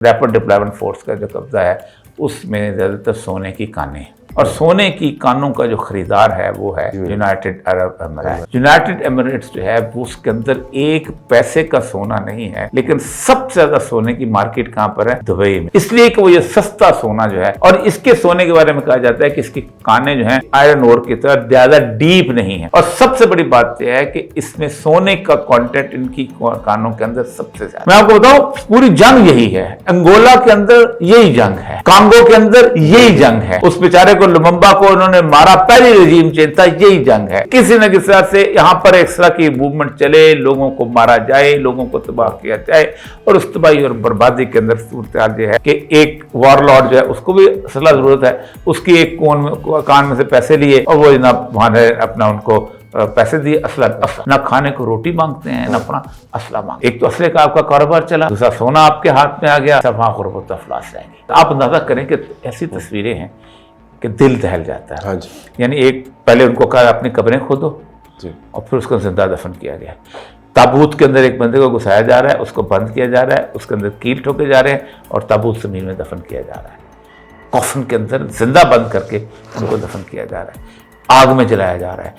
Rapid deployment force का जो कब्जा है उसमें ज़्यादातर सोने की कानें, और सोने की कानों का जो खरीदार है वो है यूनाइटेड अरब अमीरात। यूनाइटेड एमिरेट्स जो है वो उसके अंदर एक पैसे का सोना नहीं है, लेकिन सबसे ज्यादा सोने की मार्केट कहां पर है? दुबई में। इसलिए कि वो ये सस्ता सोना जो है, और इसके सोने के बारे में कहा जाता है कि इसकी कानें जो है आयरन ओर की तरह ज्यादा डीप नहीं है। और सबसे बड़ी बात यह है कि इसमें सोने का कंटेंट इनकी कानों के अंदर सबसे ज्यादा। मैं आपको बताऊं, पूरी जंग यही है। अंगोला के अंदर यही जंग है, कांगो के अंदर यही जंग है, उस बेचारे को लुमुम्बा को उन्होंने मारा, पहली रेजिम चेंज था, यही जंग है। किसी न किसी तरह से यहाँ पर एक तरह की मूवमेंट चले, लोगों को मारा जाए, लोगों को तबाह किया जाए, और उस तबाही और बर्बादी के अंदर सूरत ये है कि एक वॉरलॉर्ड जो है उसको भी असला जरूरत है, उसकी एक कान में से पैसे लिए और वो जनाब वहां अपना उनको पैसे दिए, असला ना खाने को रोटी मांगते हैं, ना अपना असला मांगते। एक तो असले का आपका कारोबार चला, दूसरा सोना आपके हाथ में आ गया, सब वहां गुर्बत अफलास जाएंगे। तो आप अंदाजा करें कि ऐसी तस्वीरें हैं कि दिल दहल जाता है। हाँ जी। यानी एक पहले उनको कहा अपनी कब्रें खोदो और फिर उसको जिंदा दफन किया गया। ताबूत के अंदर एक बंदे को घुसाया जा रहा है, उसको बंद किया जा रहा है, उसके अंदर कील ठोके जा रहे हैं और ताबूत जमीन में दफन किया जा रहा है। कॉफन के अंदर जिंदा बंद करके उनको दफन किया जा रहा है, आग में जलाया जा रहा है।